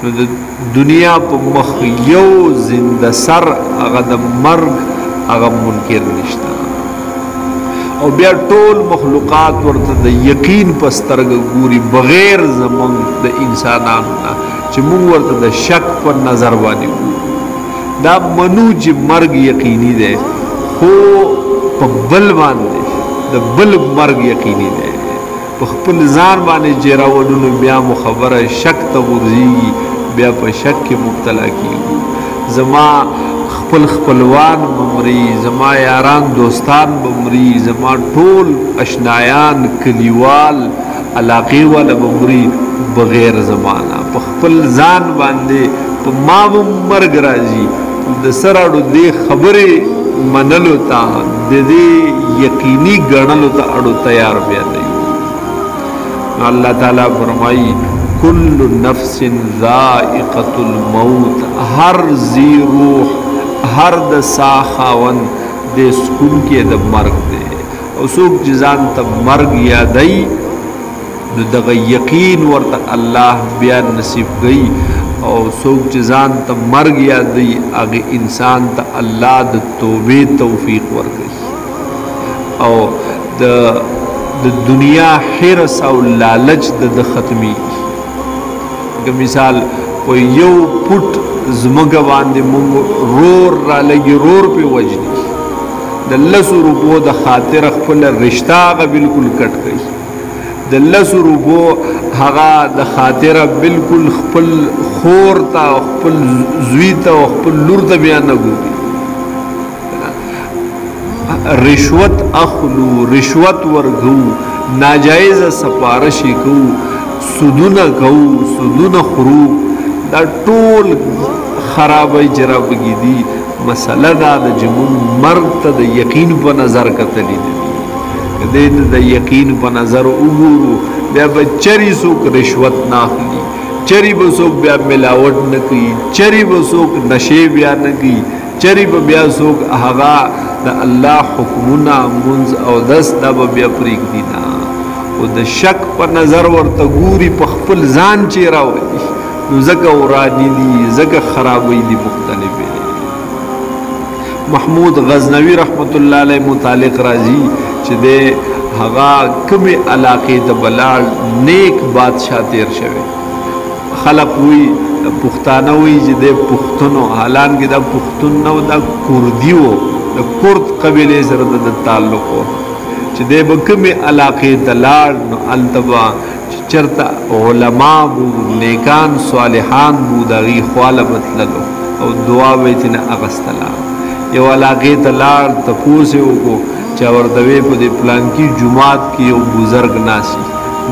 نو د دنیا په مخ یو زنده سر هغه د مرګ هغه منکر نشته او بیا ټول مخلوقات ورته د یقین په سترګه ګوري بغیر زمونږ د انسانانو نه چې موږ ورته د شک په نظر باندې ګورو دا منو چې مرګ یقیني دی خو په بل باندې د بل مرګ یقیني دی په خپل ځان باندې چې راوړو بیا مو خبره شک ته ورځي بیا په شک کې مبتلا کیږي زما خپلوان بمري زما یاران دوستان بمري زما ټول اشنایان کلیوال علاقې والا بمري بغیر زمانہ په خپل ځان باندې په ما مرګ راځي د سراړو دې خبرې منلو ته د دې یقیني ګڼلو ته اړو تیار بیا دی الله تعالی فرمایي کل نفس ذائقة الموت هر ذی روح هر د ساخاون د سکون کې د مرګ دی او څوک چې ځان ته مرګ یادای نو دغه یقین ورته الله بیا نصیب کوي او څوک چې ځان ته مرګ یادای هغه انسان ته الله د توبې توفیق ورکړي او د دنیا حرص او لالچ د ختمي مثال و یو پټ زمګه باندې مونږ رور را لګي رور په وجني د 100 روپو د خاطر خپل رشتہ غ بالکل کټ کړي د 100 روپو هغه د خاطر بالکل خپل خور تا خپل زوی تا خپل لور ته بیان نه ګوري رشوت اخلو رشوت ورغو ناجایز سپارشی کو سودونه کو سودونه خرو دا ټول خرابای جرابګی دي مسله دا د جمون مرګ ته د یقین په نظر کتلی دي د یقین په نظر وګورو بیا بچری سوک رشوت نه اخلي چری به سوک بیا ملاوت نه کوي چری به سوک نشي بیا نه کوي چری به بیا سوک هغه د الله حکمونه منز او دس دا به بیا پریک دي نه او د شک په نظر ورته ګوري په خپل ځان چې راوړي نو زکه ورانی دي زکه خرابوي دي مختلفه محمود غزنوی رحمت الله علیه متعلق راضی چې د هغه کومه علاقې د بلال نیک بادشاہ تیر شوی خلق وی پښتانه وی چې د پښتنو حالان کې د پښتون نو د کوردیو د کورد قبیله سره د تعلق چې د کومه علاقې د لار نو التبا چرته علما بو نیکان صالحان بو دغه خواله مطلب او دعا ویتنه اغستلا یو علاقې ته لار تپوسه وکړو چې ورته په دې پلان کې جمعات کې یو بزرګ ناسي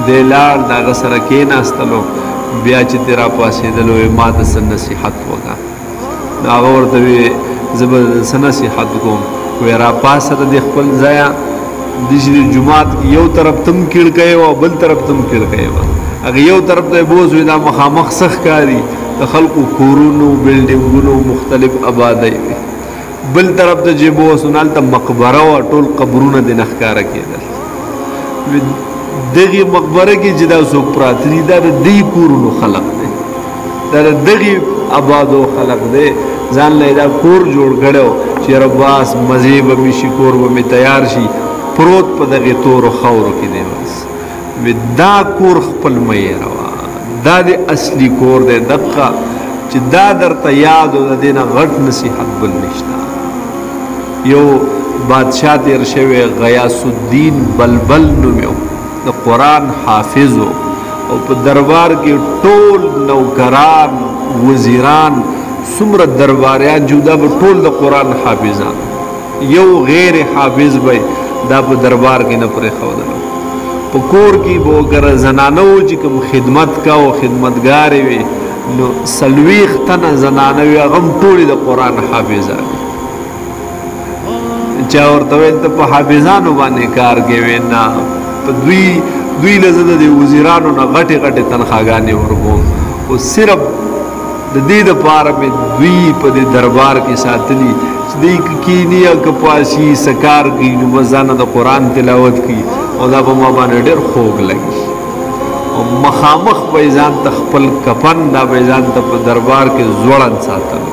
د لار دغه سره کې ناستلو بیا چې تیرا پاسې دلو ما د سن نصيحت وکړه دا ورته زبر سن نصيحت کوم وې را پاسه د خپل ځای د جمعات یو طرف تم کېړ کوي او بل طرف تم کېړ کوي هغه یو طرف ته بوز وینا مخامخ سخ کاری د خلکو کورونو بلډینګونو مختلف آبادی بل طرف ته جيبو سنال ته مقبره او ټول قبرونه د نخکاره کېدل دغه مقبره کې جدا سو پراتري دا د دې کورونو خلق دي دا دغه آبادو خلق دي ځان له دا کور جوړ کړو چې رباس مزيب به شي کور به تیار شي پروت په دغه تور خاور کې دی بس ودا کور خپل مې روا دا د اصلي کور دی دقه چې دا درته یاد او د دینه غټ نصيحت بل نشتا یو بادشاہ تیر شوی غیاث الدین بلبل نومیو د قرآن حافظ او په دربار کې ټول نوکران وزیران څومره درباریان جوړه به ټول د قرآن حافظان یو غیر حافظ به دا په دربار کې نه پرې خودل په کور کې به ګر زنانو چې کوم خدمت کا او خدمتګار وي نو سلويخ تن زنانو غم ټول د قرآن حافظان چا ورته ته په حافظانو باندې کار کوي نه په دوی لزد د وزیرانو نه غټي غټي تنخواګانې ورغو او صرف د دې د پاره مې دوی په دې دربار کې ساتلي چې دې کینیا کپاسي سکار کې نو مزانه د قران تلاوت کی او دا په ما باندې ډېر خوږ لګي او مخامخ به ځان ته خپل کفن دا به ځان ته په دربار کې زوړن ساتل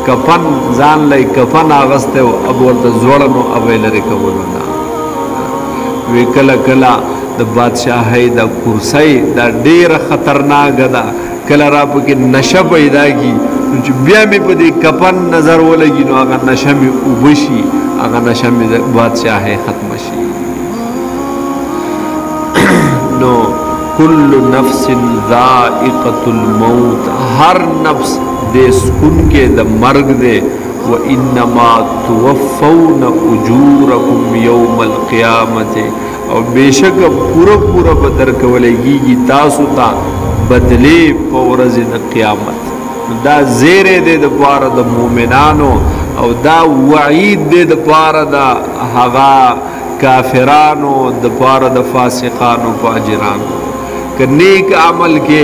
کفن ځان لای کفن اغسته او اب ورته زوړنو اب لري کولو نه وی کله کله د بادشاہي د کرسي دا ډیره خطرناک ده کله را پکې نشه پیداږي چې بیا مې په دې کفن نظر ولګي نو هغه نشه مې وبشي هغه نشه مې د بادشاہي ختم شي نو کل نفس ذائقة الموت هر نفس دے سکون کے دا مرگ دے وَإِنَّمَا تُوَفَّوْنَ أُجُورَكُمْ يَوْمَ الْقِيَامَةِ اور بے شک پورا بدر کولگی گی تاسو تا بدلے پورز دا قیامت دا زیر دے دا پارا دا مومنانو او دا وعید دے دا پارا دا حغا کافرانو دا پارا دا فاسقانو فاجرانو کہ نیک عمل کے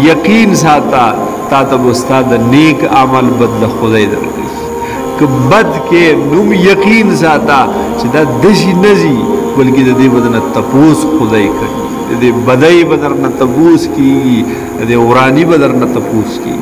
یقین ساتا تا تب استاد نیک عمل بدل خدای درگئی کہ بد کے نم یقین ساتا چدا دشی نزی بلکہ دے بدن تپوس خدای کری دے بدائی بدر نہ تپوس کی دے ورانی بدر نہ تپوس کی